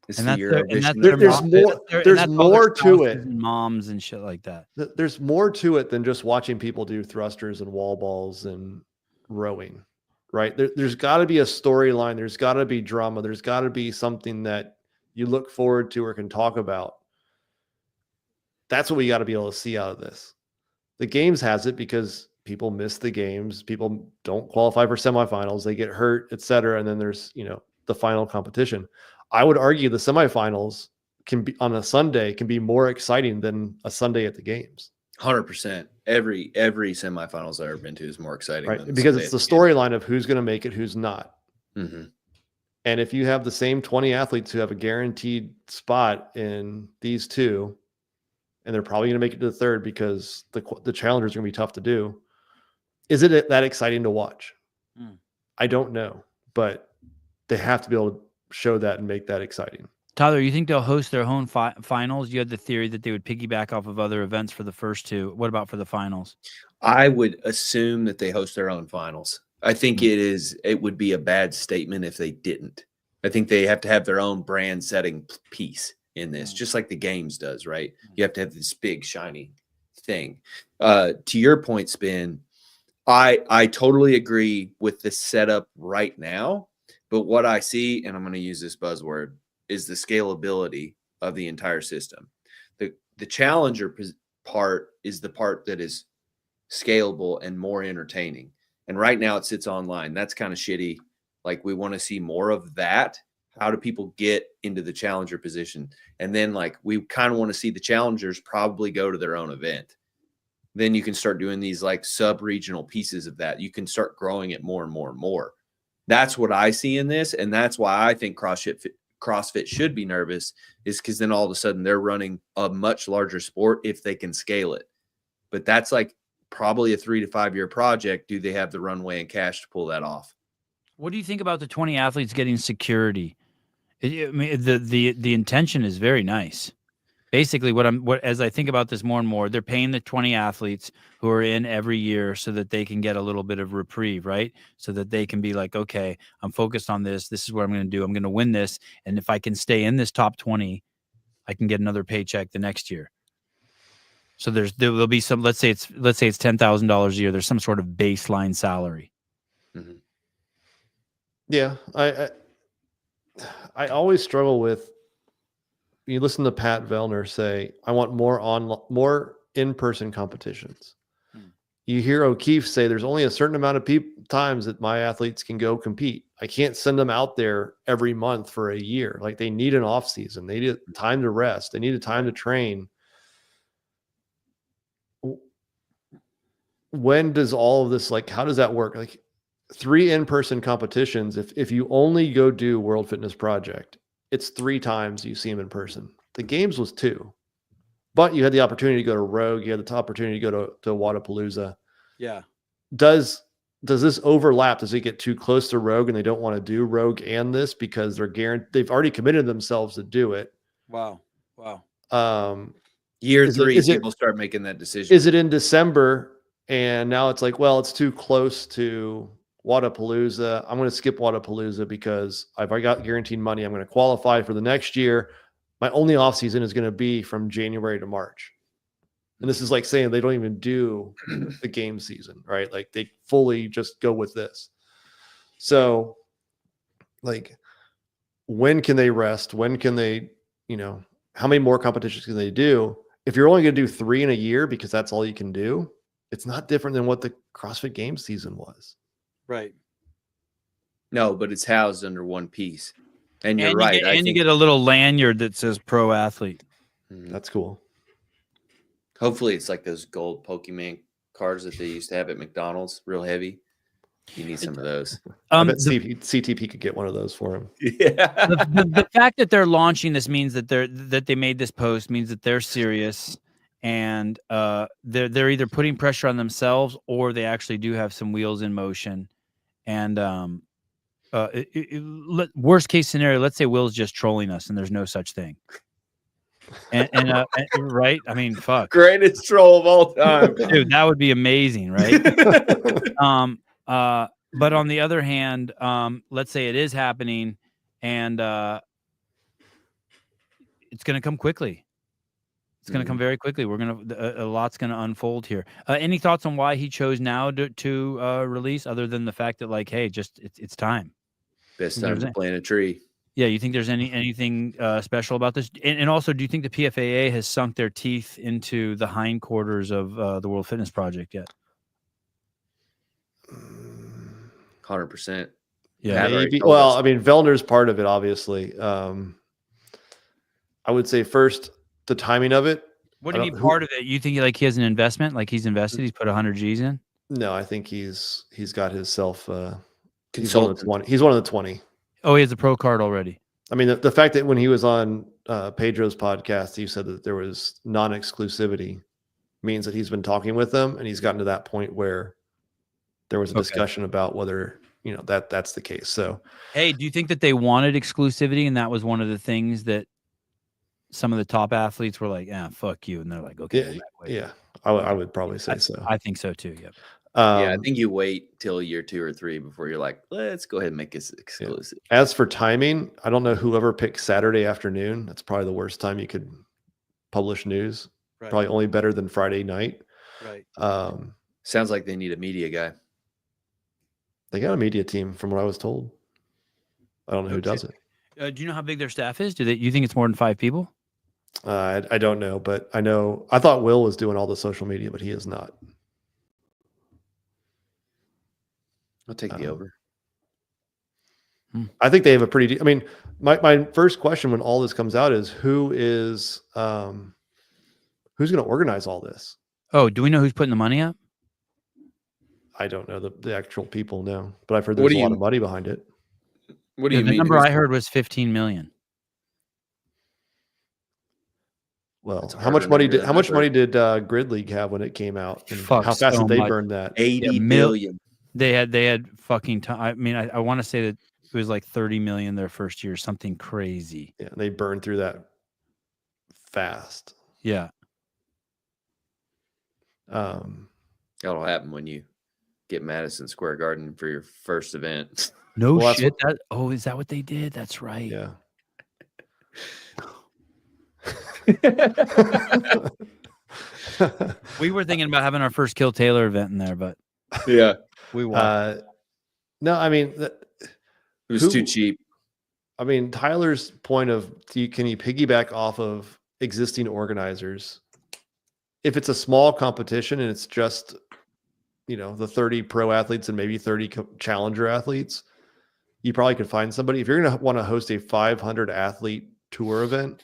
it's and there's more to it. And moms and shit like that. There's more to it than just watching people do thrusters and wall balls and rowing, right? There's got to be a storyline. There's got to be drama. There's got to be something that you look forward to or can talk about. That's what we got to be able to see out of this. The games has it because people miss the games. People don't qualify for semifinals. They get hurt, etc. And then there's, the final competition. I would argue the semifinals can be on a Sunday can be more exciting than a Sunday at the games. 100%. Every semifinals I've ever been to is more exciting, right? Because it's the storyline of who's going to make it, who's not. Mm-hmm. And if you have the same 20 athletes who have a guaranteed spot in these two, and they're probably going to make it to the third because the challengers are going to be tough to do, is it that exciting to watch? I don't know, but they have to be able to show that and make that exciting. Tyler, you think they'll host their own finals? You had the theory that they would piggyback off of other events for the first two. What about for the finals? I would assume that they host their own finals. I think it would be a bad statement if they didn't. I think they have to have their own brand setting piece in this, just like the games does, right? You have to have this big shiny thing. To your point, Spin, I totally agree with the setup right now, but what I see, and I'm going to use this buzzword, is the scalability of the entire system. The challenger part is the part that is scalable and more entertaining. And right now it sits online. That's kind of shitty. Like, we want to see more of that. How do people get into the challenger position? And then, like, we kind of want to see the challengers probably go to their own event. Then you can start doing these like sub-regional pieces of that. You can start growing it more and more and more. That's what I see in this. And that's why I think CrossFit should be nervous, is because then all of a sudden they're running a much larger sport if they can scale it. But that's like probably a 3 to 5 year project. Do they have the runway and cash to pull that off? What do you think about the 20 athletes getting security? I mean, the intention is very nice. basically what as I think about this more and more, they're paying the 20 athletes who are in every year so that they can get a little bit of reprieve, right? So that they can be like, okay, I'm focused on this. This is what I'm going to do. I'm going to win this. And if I can stay in this top 20, I can get another paycheck the next year. So there'll be some, let's say it's $10,000 a year. There's some sort of baseline salary. Mm-hmm. Yeah. I always struggle with, you listen to Pat Vellner say, I want more in-person competitions. You hear O'Keefe say there's only a certain amount of times that my athletes can go compete. I can't send them out there every month for a year. Like, they need an off season. They need time to rest. They need a time to train. When does all of this, like, how does that work? Like, 3 in-person competitions. If you only go do World Fitness Project, it's 3 times you see them in person. The games was 2. But you had the opportunity to go to Rogue. You had the opportunity to go to Wadapalooza. Yeah. Does this overlap? Does it get too close to Rogue and they don't want to do Rogue and this because they've already committed themselves to do it? Wow. Year 3, people start making that decision. Is it in December and now it's like, well, it's too close to Wadapalooza. I'm going to skip Wadapalooza because if I got guaranteed money, I'm going to qualify for the next year. My only off season is going to be from January to March. And this is like saying they don't even do the game season, right? Like, they fully just go with this. So, like, when can they rest? When can they, how many more competitions can they do? If you're only going to do 3 in a year because that's all you can do, it's not different than what the CrossFit Games season was. Right. No, but it's housed under one piece. And you're right. You get a little lanyard that says pro athlete. That's cool. Hopefully it's like those gold Pokemon cards that they used to have at McDonald's, real heavy. You need some of those. I bet CTP could get one of those for him. Yeah. The fact that they're launching this means that they made this post means that they're serious, and they're either putting pressure on themselves or they actually do have some wheels in motion. And worst case scenario, let's say Will's just trolling us and there's no such thing. And right? I mean, fuck. Greatest troll of all time. Dude, that would be amazing, right? But on the other hand, let's say it is happening and it's going to come quickly. It's going to come very quickly. A lot's going to unfold here. Any thoughts on why he chose now to release, other than the fact that, like, hey, just it's time. Best time to plant a tree. Yeah, you think there's anything special about this? And also, do you think the PFAA has sunk their teeth into the hindquarters of the World Fitness Project yet? 100%. Yeah, maybe. Well, I mean, Vellner's part of it, obviously. I would say first, the timing of it. What do you mean part of it? You think he has an investment? Like, he's invested? He's put 100 G's in? No, I think he's got his self. He's consultant. He's one of the 20. Oh, he has a pro card already. I mean, the fact that when he was on Pedro's podcast, he said that there was non-exclusivity means that he's been talking with them, and he's gotten to that point where there was a discussion about whether that's the case. So, hey, do you think that they wanted exclusivity, and that was one of the things that some of the top athletes were like, "Ah, fuck you," and they're like, "Okay, yeah, I would probably say so. I think so too. Yep. Yeah, I think you wait till year 2 or 3 before you're like, let's go ahead and make this exclusive. Yeah. As for timing, I don't know whoever picked Saturday afternoon. That's probably the worst time you could publish news. Right. Probably only better than Friday night. Right. Sounds like they need a media guy. They got a media team, from what I was told. I don't know who does it. Do you know how big their staff is? You think it's more than 5 people? I don't know, but I thought Will was doing all the social media, but he is not. I'll take the over. I think they have a pretty. I mean, my first question when all this comes out is who's going to organize all this? Oh, do we know who's putting the money up? I don't know the actual people, no, but I've heard there's a lot of money behind it. What do you mean? The number I heard was 15 million. Well, how much money did Grid League have when it came out? And how fast did they burn that? 80 million. They had fucking time. I mean, I want to say that it was like 30 million their first year, something crazy. Yeah, they burned through that fast. Yeah. That'll happen when you get Madison Square Garden for your first event. No Well, that's shit. Is that what they did? That's right. Yeah. We were thinking about having our first Kill Taylor event in there, but Yeah. we walked. No, I mean, It was too cheap. I mean, Tyler's point of can you piggyback off of existing organizers? If it's a small competition and it's just, the 30 pro athletes and maybe 30 challenger athletes, you probably could find somebody. If you're going to want to host a 500 athlete tour event,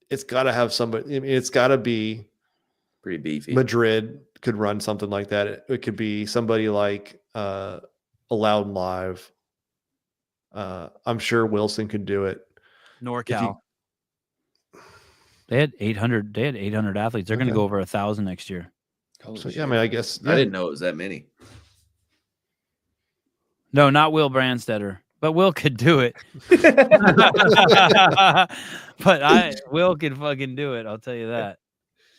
it's got to have somebody. I mean, it's got to be Pretty beefy. Madrid could run something like that. It could be somebody like Allowed Live. I'm sure Wilson could do it. NorCal. They had 800. They had 800 athletes. They're going to go over 1,000 next year. So, yeah, I mean, I guess I didn't know it was that many. No, not Will Brandstetter, but Will could do it. But Will could fucking do it. I'll tell you that.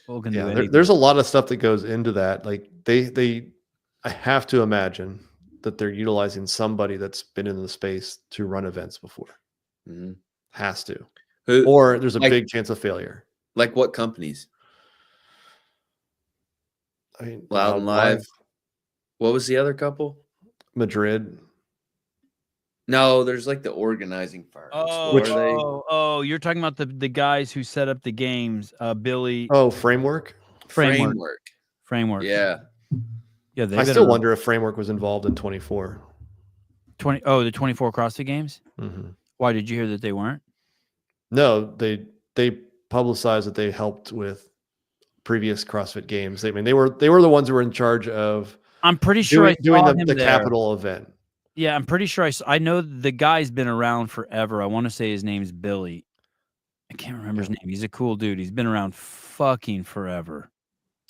Will can do anything. There's a lot of stuff that goes into that. Like I have to imagine that they're utilizing somebody that's been in the space to run events before. Mm-hmm. Has to. Or there's a big chance of failure. Like what companies? I mean, Loud and Live. What was the other couple? Madrid. No, there's like the organizing firms. You're talking about the guys who set up the games. Billy. Oh, Framework. Framework. Yeah. Yeah. I still wonder if Framework was involved in 24. The 24 CrossFit games. Mm-hmm. Why did you hear that they weren't? No, they publicized that they helped with previous CrossFit games. I mean, they were the ones who were in charge of. I'm pretty sure doing the capital event. Yeah, I'm pretty sure I know the guy's been around forever. I want to say his name's Billy. I can't remember his name. He's a cool dude. He's been around fucking forever.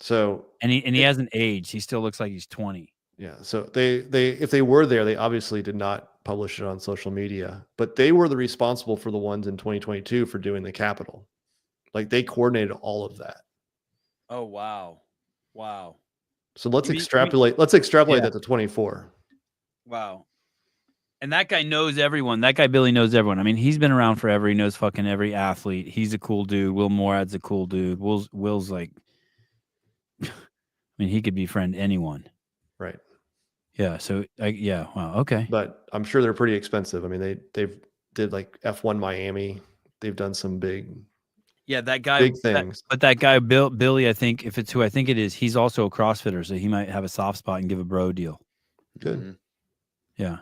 So he hasn't aged. He still looks like he's 20. Yeah. So they if they were there, they obviously did not publish it on social media, but they were the responsible for the ones in 2022 for doing the capital. Like they coordinated all of that. Oh wow. So let's extrapolate that to 24. Wow. And that guy knows everyone. That guy Billy knows everyone. I mean, he's been around forever. He knows fucking every athlete. He's a cool dude. Will Morad's a cool dude. Will's like, I mean, he could befriend anyone. Right. Yeah. So wow. Okay. But I'm sure they're pretty expensive. I mean, they've did like F1 Miami. They've done some big. Yeah, that guy. Big things. But that guy Billy, I think if it's who I think it is, he's also a CrossFitter, so he might have a soft spot and give a bro deal. Good. Mm-hmm. Yeah.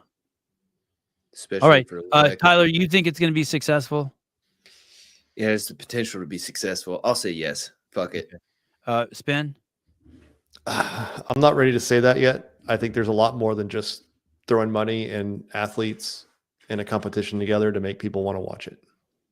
Especially all right, for Tyler, you think it's going to be successful? Yeah, there's the potential to be successful. I'll say yes. Fuck it. Spin? I'm not ready to say that yet. I think there's a lot more than just throwing money and athletes in a competition together to make people want to watch it.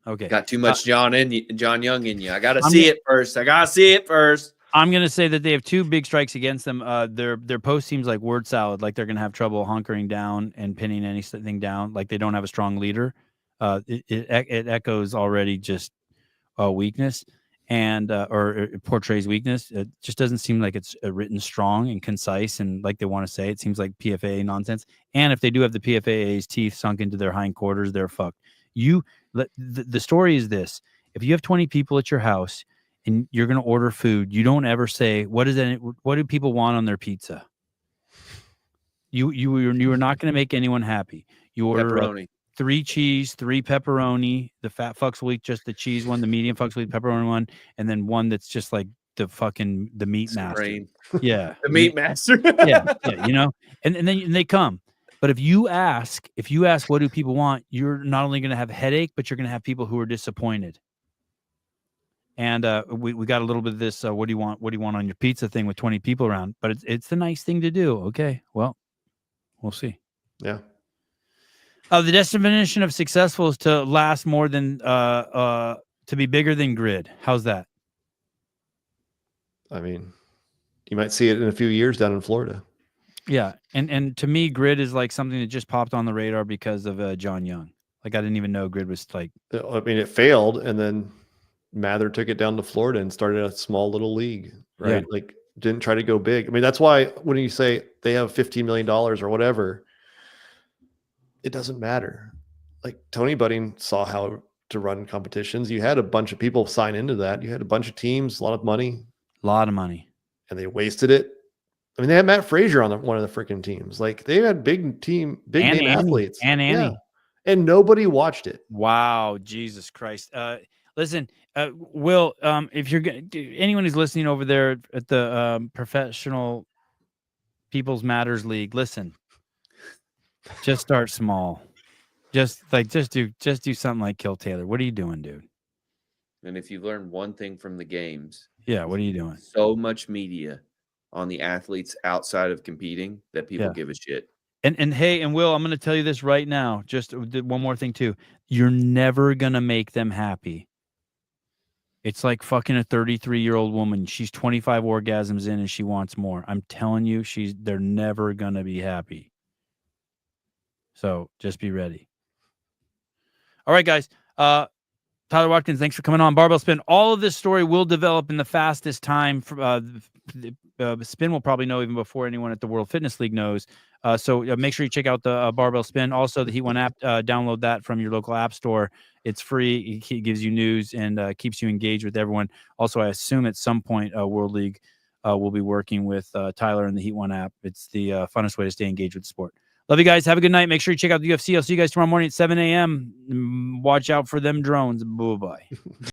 Okay. Got too much John Young in you. I got to see it first. I'm going to say that they have two big strikes against them. Their post seems like word salad, like they're going to have trouble hunkering down and pinning anything down, like they don't have a strong leader. It echoes already just weakness and or it portrays weakness. It just doesn't seem like it's written strong and concise and like they want to say. It seems like PFAA nonsense. And if they do have the PFAA's teeth sunk into their hindquarters, they're fucked. The story is this: if you have 20 people at your house and you're going to order food, you don't ever say, what do people want on their pizza? You are not going to make anyone happy. You order pepperoni. 3 cheese, 3 pepperoni. The fat fucks will eat just the cheese one. The medium fucks will eat pepperoni one, and then one that's just like the meat master. Yeah, the meat master. yeah, and then they come. But if you ask, what do people want? You're not only going to have a headache, but you're going to have people who are disappointed. And we got a little bit of this. What do you want? What do you want on your pizza thing with 20 people around? But it's the nice thing to do. Okay, well, we'll see. Yeah. The definition of successful is to last more than to be bigger than grid. How's that? I mean, you might see it in a few years down in Florida. Yeah, and to me, grid is like something that just popped on the radar because of John Young. Like I didn't even know grid was like. I mean, it failed, and then Mather took it down to Florida and started a small little league, right? Yeah. Like didn't try to go big. I mean, that's why when you say they have $15 million or whatever, it doesn't matter. Like Tony Budding saw how to run competitions. You had a bunch of people sign into that. You had a bunch of teams, a lot of money, and they wasted it. I mean, they had Matt Frazier on one of the freaking teams. Like they had big name athletes and Annie. Yeah. And nobody watched it. Wow, Jesus Christ. Listen, Will, if you're anyone who's listening over there at the Professional People's Matters League, listen. Just start small. Just do something like Kill Taylor. What are you doing, dude? And if you learn one thing from the games, yeah, what are you doing? So much media on the athletes outside of competing that people give a shit. And hey, and Will, I'm going to tell you this right now. Just one more thing too. You're never going to make them happy. It's like fucking a 33-year-old woman. She's 25 orgasms in and she wants more. I'm telling you, they're never going to be happy. So just be ready. All right, guys. Tyler Watkins, thanks for coming on. Barbell Spin. All of this story will develop in the fastest time. Spin will probably know even before anyone at the World Fitness League knows. So make sure you check out the Barbell Spin. Also, the Heat One app. Download that from your local app store. It's free. It gives you news and keeps you engaged with everyone. Also, I assume at some point World League will be working with Tyler and the Heat One app. It's the funnest way to stay engaged with the sport. Love you guys. Have a good night. Make sure you check out the UFC. I'll see you guys tomorrow morning at 7 a.m. Watch out for them drones. Bye-bye.